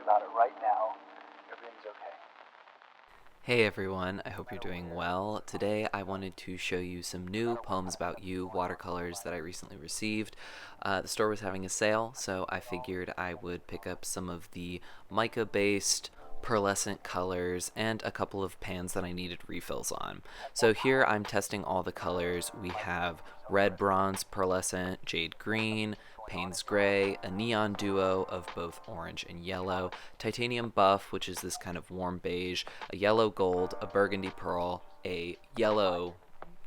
about it right now. Everything's okay. Hey everyone, I hope you're doing well. Today I wanted to show you some new Poems About You watercolors that I recently received. The store was having a sale, so I figured I would pick up some of the mica-based pearlescent colors and a couple of pans that I needed refills on. So here I'm testing all the colors. We have red bronze pearlescent, jade green, Payne's Gray, a neon duo of both orange and yellow, titanium buff, which is this kind of warm beige, a yellow gold, a burgundy pearl, a yellow,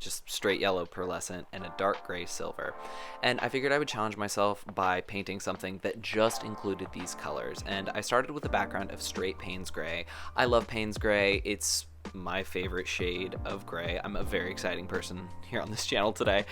just straight yellow pearlescent, and a dark gray silver. And I figured I would challenge myself by painting something that just included these colors. And I started with a background of straight Payne's Gray. I love Payne's Gray. It's my favorite shade of gray. I'm a very exciting person here on this channel today.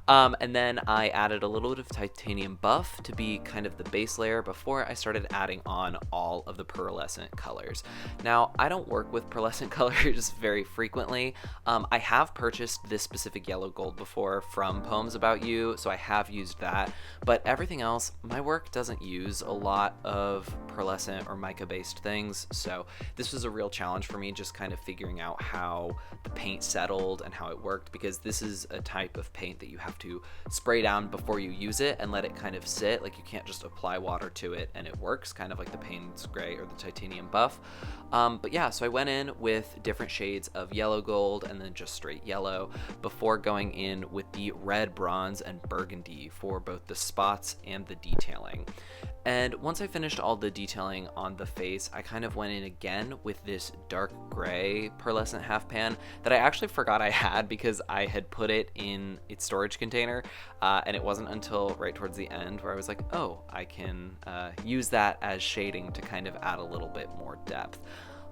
And then I added a little bit of titanium buff to be kind of the base layer before I started adding on all of the pearlescent colors. Now, I don't work with pearlescent colors very frequently. I have purchased this specific yellow gold before from Poems About You, so I have used that, but everything else, my work doesn't use a lot of pearlescent or mica-based things, so this was a real challenge for me, just kind of figuring out how the paint settled and how it worked, because this is a type of paint that you have to spray down before you use it and let it kind of sit. Like, you can't just apply water to it and it works, kind of like the Payne's Gray or the titanium buff. But yeah, so I went in with different shades of yellow gold and then just straight yellow before going in with the red bronze and burgundy for both the spots and the detailing. And once I finished all the detailing on the face, I kind of went in again with this dark gray pearlescent half pan that I actually forgot I had because I had put it in its storage container, and it wasn't until right towards the end where I was like, oh, I can use that as shading to kind of add a little bit more depth.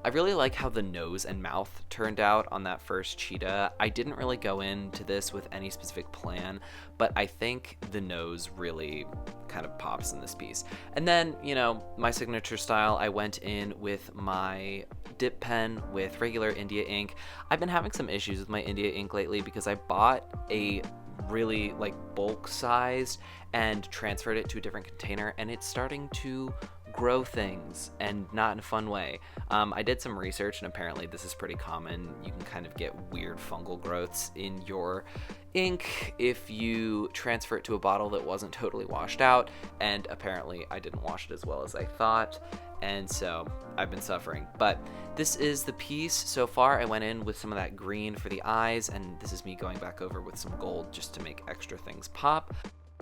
I really like how the nose and mouth turned out on that first cheetah. I didn't really go into this with any specific plan, but I think the nose really kind of pops in this piece. And then, you know, my signature style, I went in with my dip pen with regular India ink. I've been having some issues with my India ink lately because I bought a really like bulk sized and transferred it to a different container, and it's starting to grow things, and not in a fun way. I did some research, and apparently this is pretty common. You can kind of get weird fungal growths in your ink if you transfer it to a bottle that wasn't totally washed out, and apparently I didn't wash it as well as I thought, and so I've been suffering. But this is the piece. So far I went in with some of that green for the eyes, and this is me going back over with some gold just to make extra things pop.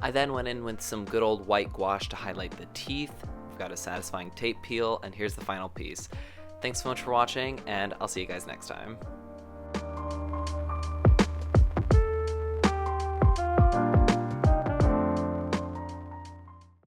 I then went in with some good old white gouache to highlight the teeth. We've got a satisfying tape peel, and here's the final piece. Thanks so much for watching, and I'll see you guys next time.